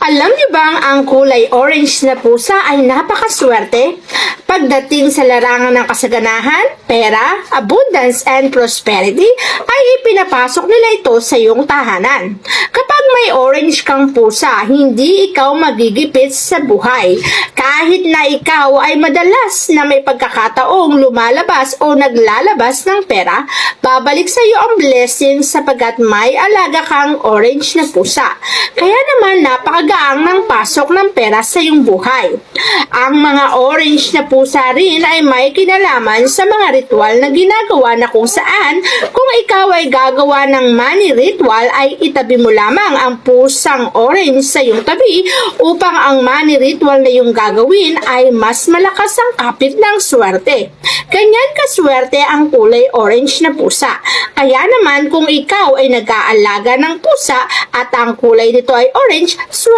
Alam niyo bang ang kulay orange na pusa ay napakaswerte? Pagdating sa larangan ng kasaganahan, pera, abundance, and prosperity, ay ipinapasok nila ito sa iyong tahanan. Kapag may orange kang pusa, hindi ikaw magigipit sa buhay. Kahit na ikaw ay madalas na may pagkakataong lumalabas o naglalabas ng pera, babalik sa iyo ang blessing sapagkat may alaga kang orange na pusa. Kaya naman napakagaang ng pasok ng pera sa iyong buhay. Ang mga orange na pusa rin ay may kinalaman sa mga ritual na ginagawa na kung saan kung ikaw ay gagawa ng money ritual ay itabi mo lamang ang pusang orange sa iyong tabi upang ang money ritual na iyong gagawin ay mas malakas ang kapit ng swerte. Ganyan kaswerte ang kulay orange na pusa. Kaya naman kung ikaw ay nag-aalaga ng pusa at ang kulay nito ay orange,